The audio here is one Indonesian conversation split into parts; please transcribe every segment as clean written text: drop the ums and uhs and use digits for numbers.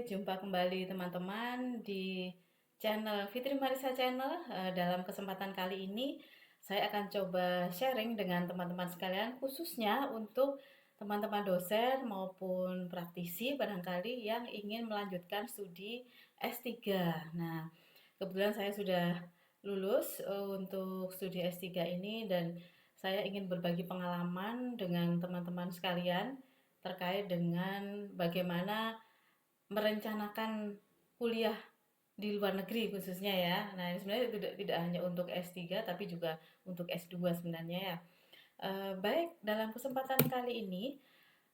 jumpa kembali teman-teman di channel Fitri Marisa Channel. Dalam kesempatan kali ini, saya akan coba sharing dengan teman-teman sekalian, khususnya untuk teman-teman dosen maupun praktisi barangkali yang ingin melanjutkan studi S3. Nah, kebetulan saya sudah lulus untuk studi S3 ini dan saya ingin berbagi pengalaman dengan teman-teman sekalian terkait dengan bagaimana merencanakan kuliah di luar negeri khususnya ya. Nah, ini sebenarnya tidak hanya untuk S3 tapi juga untuk S2 sebenarnya ya. Baik, dalam kesempatan kali ini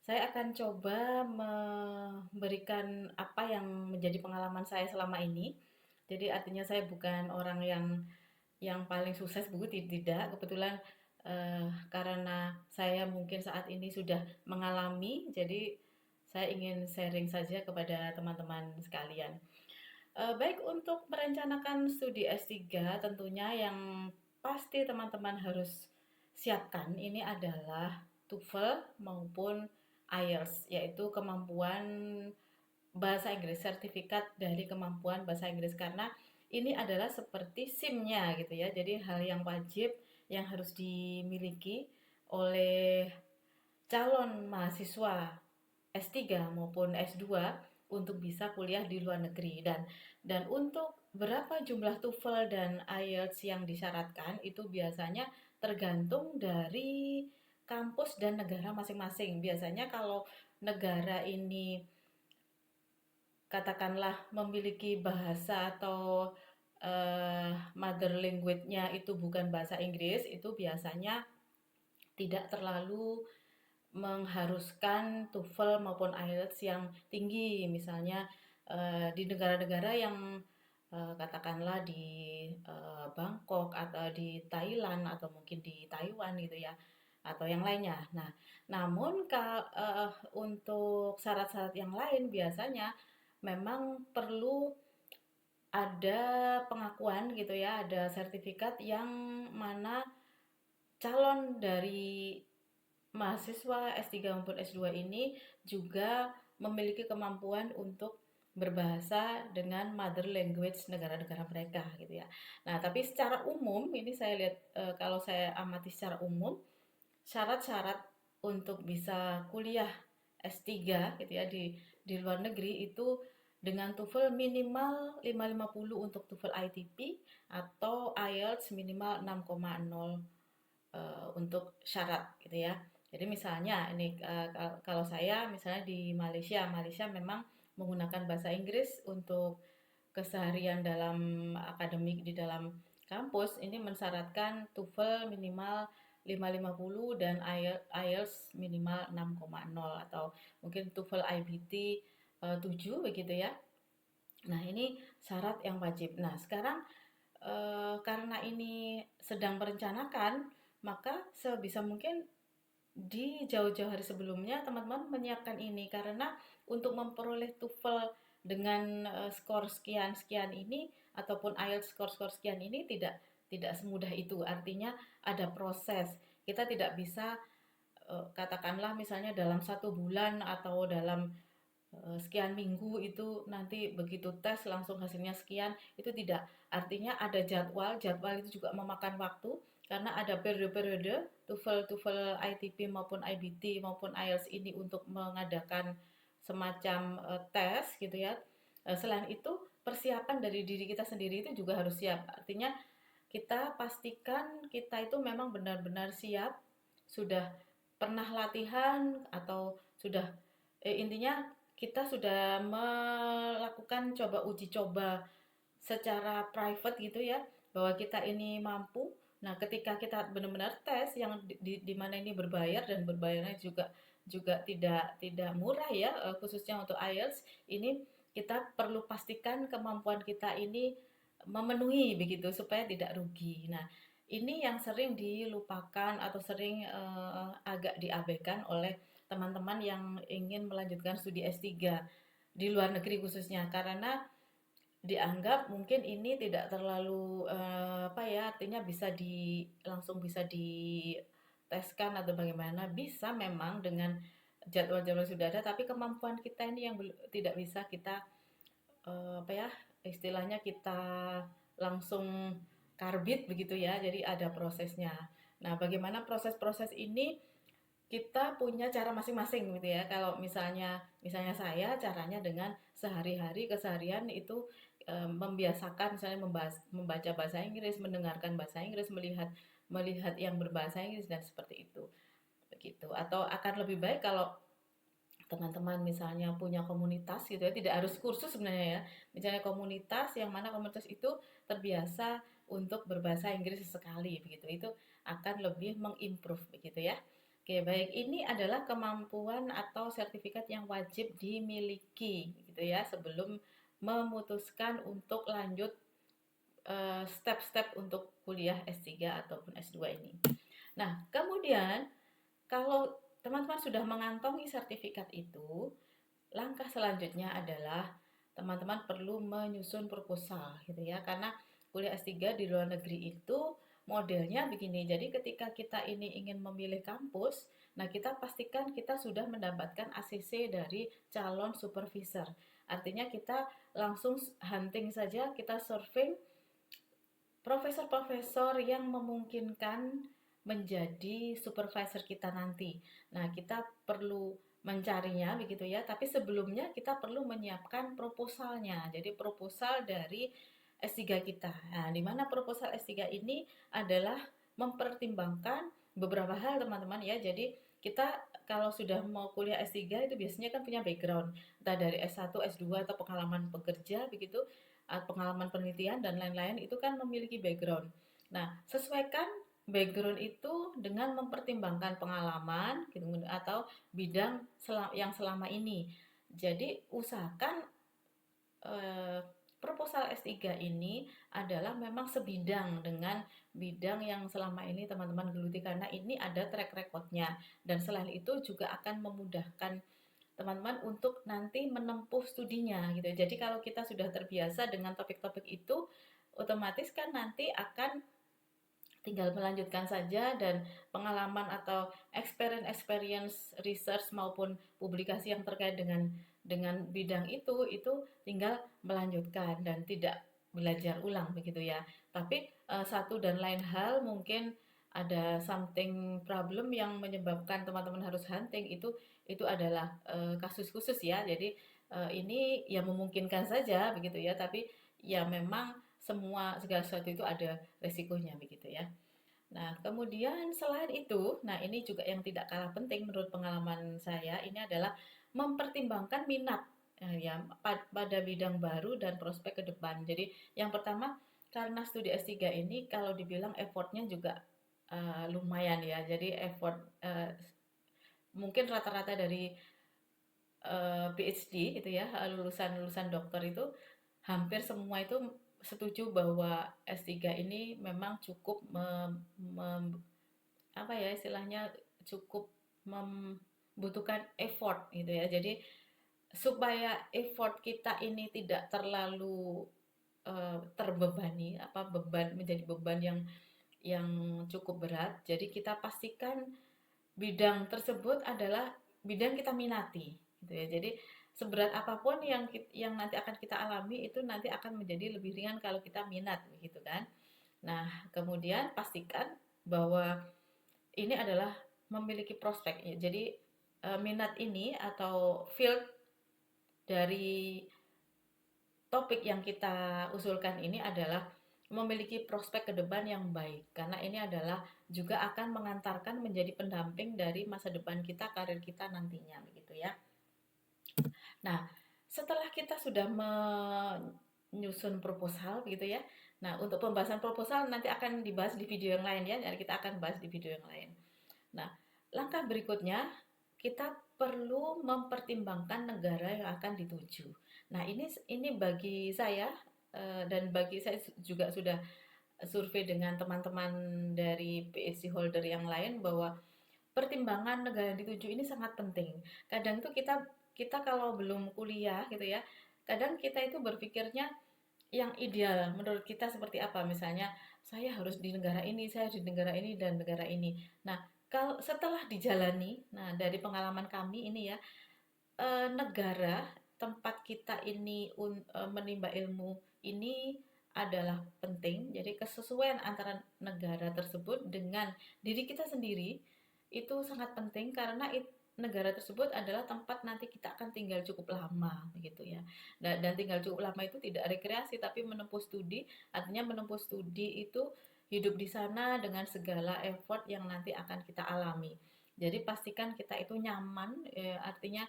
saya akan coba memberikan apa yang menjadi pengalaman saya selama ini. Jadi artinya saya bukan orang yang paling sukses buku tidak. Kebetulan karena saya mungkin saat ini sudah mengalami, jadi saya ingin sharing saja kepada teman-teman sekalian. Baik, untuk merencanakan studi S3 tentunya yang pasti teman-teman harus siapkan ini adalah TOEFL maupun IELTS, yaitu kemampuan bahasa Inggris, sertifikat dari kemampuan bahasa Inggris, karena ini adalah seperti SIM-nya gitu ya. Jadi hal yang wajib yang harus dimiliki oleh calon mahasiswa S3 maupun S2 untuk bisa kuliah di luar negeri. Dan untuk berapa jumlah TOEFL dan IELTS yang disyaratkan itu biasanya tergantung dari kampus dan negara masing-masing. Biasanya kalau negara ini katakanlah memiliki bahasa atau mother language-nya itu bukan bahasa Inggris, itu biasanya tidak terlalu mengharuskan TOEFL maupun IELTS yang tinggi. Misalnya di negara-negara yang katakanlah di Bangkok atau di Thailand atau mungkin di Taiwan gitu ya, atau yang lainnya. Nah, namun untuk syarat-syarat yang lain biasanya memang perlu ada pengakuan gitu ya, ada sertifikat yang mana calon dari mahasiswa S3 maupun S2 ini juga memiliki kemampuan untuk berbahasa dengan mother language negara-negara mereka gitu ya. Nah, tapi secara umum ini saya lihat kalau saya amati secara umum syarat-syarat untuk bisa kuliah S3 gitu ya di luar negeri itu dengan TOEFL minimal 550 untuk TOEFL ITP atau IELTS minimal 6,0 untuk syarat gitu ya. Jadi misalnya ini kalau saya misalnya di Malaysia, Malaysia memang menggunakan bahasa Inggris untuk keseharian dalam akademik di dalam kampus ini mensyaratkan TOEFL minimal 550 dan IELTS minimal 6,0 atau mungkin TOEFL IBT 7 begitu ya. Nah, ini syarat yang wajib. Nah, sekarang karena ini sedang merencanakan, maka sebisa mungkin di jauh-jauh hari sebelumnya teman-teman menyiapkan ini karena untuk memperoleh TOEFL dengan skor sekian-sekian ini ataupun IELTS skor-skor sekian ini tidak semudah itu. Artinya ada proses. Kita tidak bisa katakanlah misalnya dalam 1 bulan atau dalam sekian minggu itu nanti begitu tes langsung hasilnya sekian, itu tidak. Artinya ada jadwal, jadwal itu juga memakan waktu karena ada periode-periode TOEFL ITP maupun IBT maupun IELTS ini untuk mengadakan semacam tes gitu ya. Selain itu persiapan dari diri kita sendiri itu juga harus siap. Artinya kita pastikan kita itu memang benar-benar siap, sudah pernah latihan atau sudah intinya kita sudah melakukan coba uji coba secara private gitu ya bahwa kita ini mampu. Nah, ketika kita benar-benar tes yang di mana ini berbayar dan berbayarnya juga juga tidak murah ya, khususnya untuk IELTS ini kita perlu pastikan kemampuan kita ini memenuhi begitu supaya tidak rugi. Nah, ini yang sering dilupakan atau sering agak diabaikan oleh teman-teman yang ingin melanjutkan studi S3 di luar negeri khususnya karena dianggap mungkin ini tidak terlalu apa ya artinya langsung bisa diteskan atau bagaimana memang dengan jadwal-jadwal sudah ada tapi kemampuan kita ini yang tidak bisa kita apa ya, istilahnya kita langsung karbit begitu ya, jadi ada prosesnya. Nah, bagaimana proses-proses ini kita punya cara masing-masing gitu ya. Kalau misalnya misalnya saya caranya dengan sehari-hari keseharian itu membiasakan misalnya membaca bahasa Inggris, mendengarkan bahasa Inggris, melihat melihat yang berbahasa Inggris dan seperti itu. Begitu. Atau akan lebih baik kalau teman-teman misalnya punya komunitas gitu ya, tidak harus kursus sebenarnya ya. Misalnya komunitas yang mana komunitas itu terbiasa untuk berbahasa Inggris sesekali begitu. Itu akan lebih mengimprove begitu ya. Oke, baik. Ini adalah kemampuan atau sertifikat yang wajib dimiliki gitu ya sebelum memutuskan untuk lanjut step-step untuk kuliah S3 ataupun S2 ini. Nah, kemudian kalau teman-teman sudah mengantongi sertifikat itu, langkah selanjutnya adalah teman-teman perlu menyusun proposal gitu ya. Karena kuliah S3 di luar negeri itu modelnya begini. Jadi ketika kita ini ingin memilih kampus, nah kita pastikan kita sudah mendapatkan ACC dari calon supervisor. Artinya kita langsung hunting saja, kita surfing profesor-profesor yang memungkinkan menjadi supervisor kita nanti. Nah, kita perlu mencarinya begitu ya, tapi sebelumnya kita perlu menyiapkan proposalnya. Jadi proposal dari S3 kita. Nah, di mana proposal S3 ini adalah mempertimbangkan beberapa hal teman-teman ya. Jadi kita kalau sudah mau kuliah S3 itu biasanya kan punya background, entah dari S1, S2 atau pengalaman bekerja begitu, pengalaman penelitian dan lain-lain itu kan memiliki background. Nah, sesuaikan background itu dengan mempertimbangkan pengalaman gitu atau bidang yang selama ini. Jadi usahakan eh, proposal S3 ini adalah memang sebidang dengan bidang yang selama ini teman-teman geluti karena ini ada track recordnya dan selain itu juga akan memudahkan teman-teman untuk nanti menempuh studinya gitu. Jadi kalau kita sudah terbiasa dengan topik-topik itu, otomatis kan nanti akan tinggal melanjutkan saja dan pengalaman atau experience research maupun publikasi yang terkait dengan bidang itu tinggal melanjutkan dan tidak belajar ulang begitu ya. Tapi satu dan lain hal mungkin ada something problem yang menyebabkan teman-teman harus hunting itu adalah kasus khusus ya. Jadi ini ya memungkinkan saja begitu ya, tapi ya memang segala sesuatu itu ada resikonya begitu ya. Nah, kemudian selain itu, nah ini juga yang tidak kalah penting menurut pengalaman saya, ini adalah mempertimbangkan minat ya pada bidang baru dan prospek ke depan. Jadi yang pertama karena studi S3 ini kalau dibilang effortnya juga lumayan ya. Jadi effort mungkin rata-rata dari PhD itu ya, lulusan-lulusan dokter itu hampir semua itu setuju bahwa S3 ini memang cukup apa ya istilahnya cukup membutuhkan effort gitu ya. Jadi supaya effort kita ini tidak terlalu terbebani apa beban menjadi beban yang cukup berat. Jadi kita pastikan bidang tersebut adalah bidang kita minati gitu ya. Jadi seberat apapun yang nanti akan kita alami itu nanti akan menjadi lebih ringan kalau kita minat begitu kan. Nah, kemudian pastikan bahwa ini adalah memiliki prospek ya. Jadi minat ini atau field dari topik yang kita usulkan ini adalah memiliki prospek ke depan yang baik karena ini adalah juga akan mengantarkan menjadi pendamping dari masa depan kita, karir kita nantinya begitu ya. Nah, setelah kita sudah menyusun proposal gitu ya. Nah, untuk pembahasan proposal nanti akan dibahas di video yang lain ya. Jadi kita akan bahas di video yang lain. Nah, langkah berikutnya kita perlu mempertimbangkan negara yang akan dituju. Nah, ini bagi saya dan bagi saya juga sudah survei dengan teman-teman dari PhD holder yang lain bahwa pertimbangan negara yang dituju ini sangat penting. Kadang itu kita kita kalau belum kuliah gitu ya, kadang kita itu berpikirnya yang ideal menurut kita seperti apa. Misalnya saya harus di negara ini, saya di negara ini dan negara ini. Nah, kalau setelah dijalani, nah dari pengalaman kami ini ya, negara tempat kita ini menimba ilmu ini adalah penting. Jadi kesesuaian antara negara tersebut dengan diri kita sendiri itu sangat penting karena negara tersebut adalah tempat nanti kita akan tinggal cukup lama begitu ya. Dan tinggal cukup lama itu tidak rekreasi tapi menempuh studi, artinya menempuh studi itu hidup di sana dengan segala effort yang nanti akan kita alami. Jadi pastikan kita itu nyaman, artinya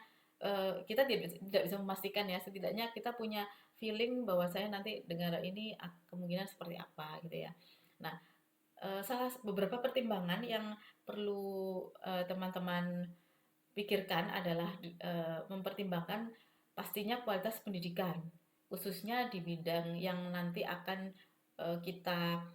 kita tidak bisa memastikan ya, setidaknya kita punya feeling bahwa saya nanti negara ini kemungkinan seperti apa gitu ya. Nah, beberapa pertimbangan yang perlu teman-teman pikirkan adalah mempertimbangkan pastinya kualitas pendidikan, khususnya di bidang yang nanti akan kita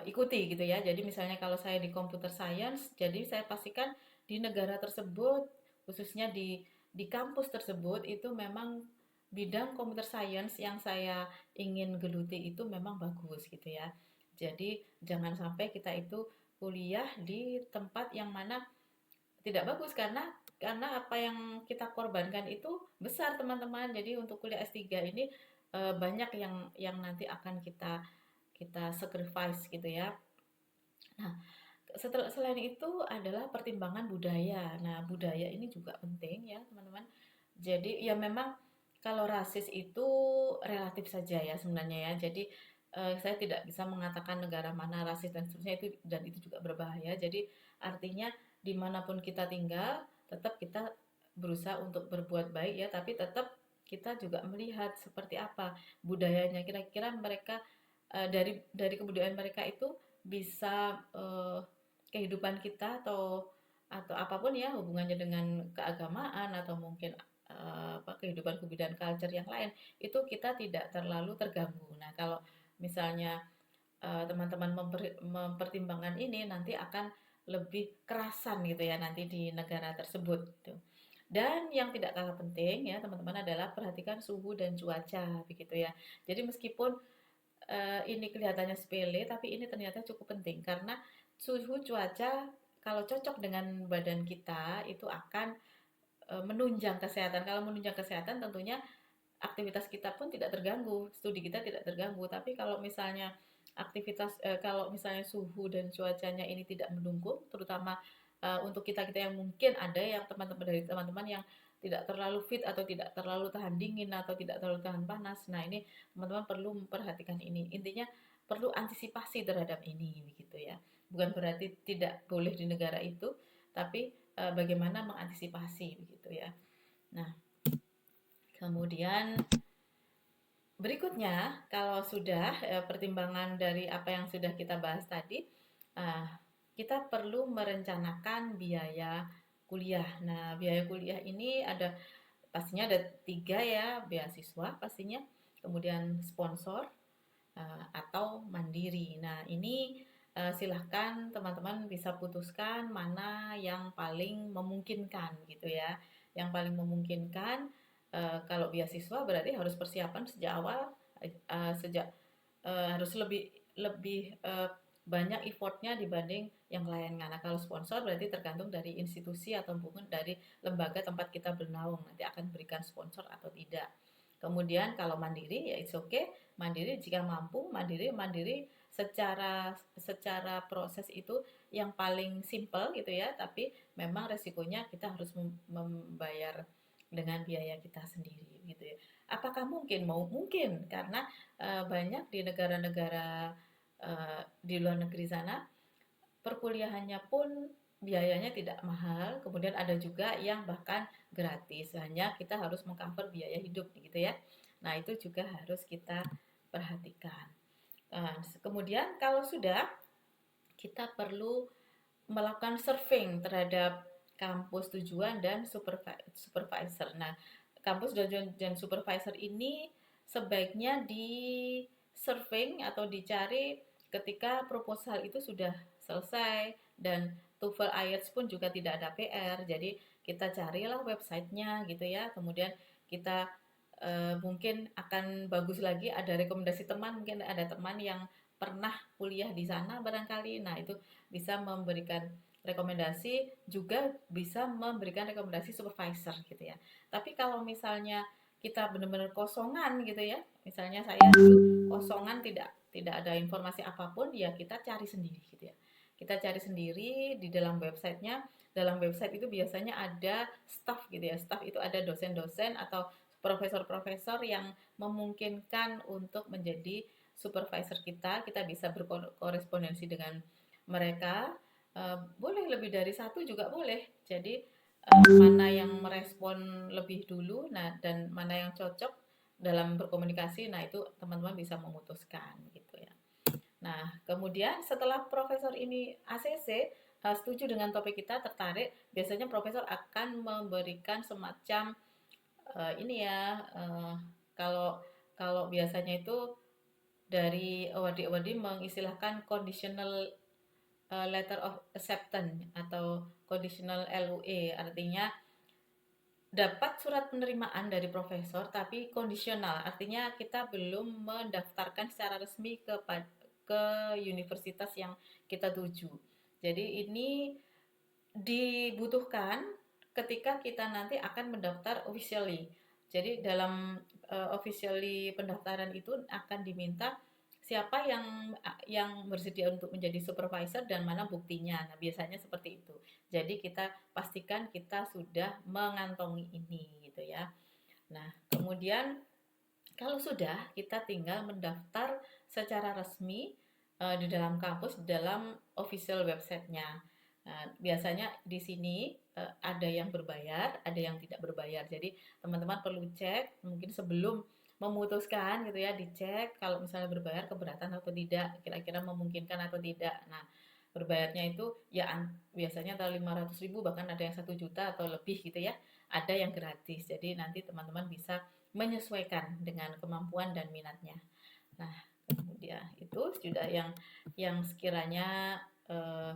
ikuti gitu ya. Jadi misalnya kalau saya di computer science, jadi saya pastikan di negara tersebut, khususnya di kampus tersebut itu memang bidang computer science yang saya ingin geluti itu memang bagus gitu ya. Jadi jangan sampai kita itu kuliah di tempat yang mana tidak bagus karena apa yang kita korbankan itu besar teman-teman. Jadi untuk kuliah S3 ini banyak yang nanti akan kita kita sacrifice gitu ya. Nah, selain itu adalah pertimbangan budaya. Nah, budaya ini juga penting ya, teman-teman. Jadi ya memang kalau rasis itu relatif saja ya sebenarnya ya. Jadi saya tidak bisa mengatakan negara mana rasis dan seterusnya itu dan itu juga berbahaya. Jadi artinya dimanapun kita tinggal, tetap kita berusaha untuk berbuat baik ya, tapi tetap kita juga melihat seperti apa budayanya. Kira-kira mereka dari kebudayaan mereka itu bisa kehidupan kita atau apapun ya hubungannya dengan keagamaan atau mungkin kehidupan kebudayaan culture yang lain itu kita tidak terlalu terganggu. Nah, kalau misalnya teman-teman mempertimbangkan ini nanti akan lebih kerasan gitu ya nanti di negara tersebut gitu. Dan yang tidak kalah penting ya teman-teman adalah perhatikan suhu dan cuaca begitu ya. Jadi meskipun ini kelihatannya sepele, tapi ini ternyata cukup penting karena suhu cuaca kalau cocok dengan badan kita itu akan menunjang kesehatan. Kalau menunjang kesehatan tentunya aktivitas kita pun tidak terganggu, studi kita tidak terganggu. Tapi kalau misalnya kalau misalnya suhu dan cuacanya ini tidak mendukung, terutama untuk kita-kita yang mungkin ada yang teman-teman yang tidak terlalu fit atau tidak terlalu tahan dingin atau tidak terlalu tahan panas. Nah, ini teman-teman perlu memperhatikan ini. Intinya perlu antisipasi terhadap ini begitu ya. Bukan berarti tidak boleh di negara itu, tapi bagaimana mengantisipasi begitu ya. Nah, kemudian berikutnya, kalau sudah pertimbangan dari apa yang sudah kita bahas tadi, kita perlu merencanakan biaya kuliah. Nah, biaya kuliah ini pastinya ada 3 ya, beasiswa pastinya, kemudian sponsor, atau mandiri. Nah, ini silahkan teman-teman bisa putuskan mana yang paling memungkinkan gitu ya. Yang paling memungkinkan kalau beasiswa berarti harus persiapan sejak awal, sejak harus lebih lebih banyak effortnya dibanding yang lain. Nah, kalau sponsor berarti tergantung dari institusi atau mungkin dari lembaga tempat kita bernaung nanti akan berikan sponsor atau tidak. Kemudian kalau mandiri ya it's okay, mandiri jika mampu, mandiri secara secara proses itu yang paling simple gitu ya, tapi memang resikonya kita harus membayar dengan biaya kita sendiri gitu ya. Apakah mungkin? Mau mungkin karena banyak di negara-negara di luar negeri sana perkuliahannya pun biayanya tidak mahal, kemudian ada juga yang bahkan gratis, hanya kita harus mengcover biaya hidup gitu ya. Nah, itu juga harus kita perhatikan. Kemudian kalau sudah, kita perlu melakukan survei terhadap kampus tujuan dan supervisor. Nah, kampus dan supervisor ini sebaiknya di survey atau dicari ketika proposal itu sudah selesai dan TOEFL IELTS pun juga tidak ada PR. Jadi kita carilah websitenya gitu ya. Kemudian kita mungkin akan bagus lagi ada rekomendasi teman, mungkin ada teman yang pernah kuliah di sana barangkali. Nah, itu bisa memberikan rekomendasi juga bisa memberikan rekomendasi supervisor gitu ya. Tapi kalau misalnya kita benar-benar kosongan gitu ya, misalnya saya dulu kosongan, tidak ada informasi apapun, ya kita cari sendiri gitu ya. Kita cari sendiri di dalam websitenya. Dalam website itu biasanya ada staff gitu ya. Staff itu ada dosen-dosen atau profesor-profesor yang memungkinkan untuk menjadi supervisor kita. Kita bisa berkorespondensi dengan mereka. Boleh lebih dari satu juga boleh. Jadi mana yang merespon lebih dulu, nah dan mana yang cocok dalam berkomunikasi, nah itu teman-teman bisa memutuskan gitu ya. Nah, kemudian setelah profesor ini ACC setuju dengan topik kita, tertarik, biasanya profesor akan memberikan semacam ini ya, kalau kalau biasanya itu dari awardee mengistilahkan conditional letter of acceptance atau conditional LUE, artinya dapat surat penerimaan dari profesor tapi kondisional, artinya kita belum mendaftarkan secara resmi ke universitas yang kita tuju. Jadi ini dibutuhkan ketika kita nanti akan mendaftar officially. Jadi dalam officially pendaftaran itu akan diminta siapa yang bersedia untuk menjadi supervisor dan mana buktinya. Nah, biasanya seperti itu. Jadi kita pastikan kita sudah mengantongi ini gitu ya. Nah, kemudian kalau sudah, kita tinggal mendaftar secara resmi di dalam kampus, di dalam official websitenya. Nah, biasanya di sini ada yang berbayar, ada yang tidak berbayar. Jadi teman-teman perlu cek mungkin sebelum memutuskan gitu ya, dicek kalau misalnya berbayar keberatan atau tidak, kira-kira memungkinkan atau tidak. Nah, berbayarnya itu ya biasanya antara 500.000 bahkan ada yang 1 juta atau lebih gitu ya. Ada yang gratis. Jadi nanti teman-teman bisa menyesuaikan dengan kemampuan dan minatnya. Nah, kemudian itu sudah yang sekiranya eh,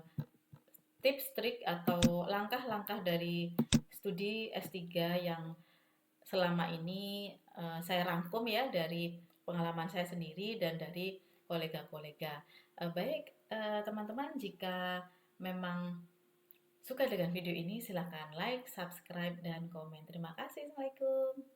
tips, trik atau langkah-langkah dari studi S3 yang selama ini saya rangkum ya dari pengalaman saya sendiri dan dari kolega-kolega. Baik, teman-teman, jika memang suka dengan video ini, silahkan like, subscribe, dan komen. Terima kasih. Assalamualaikum.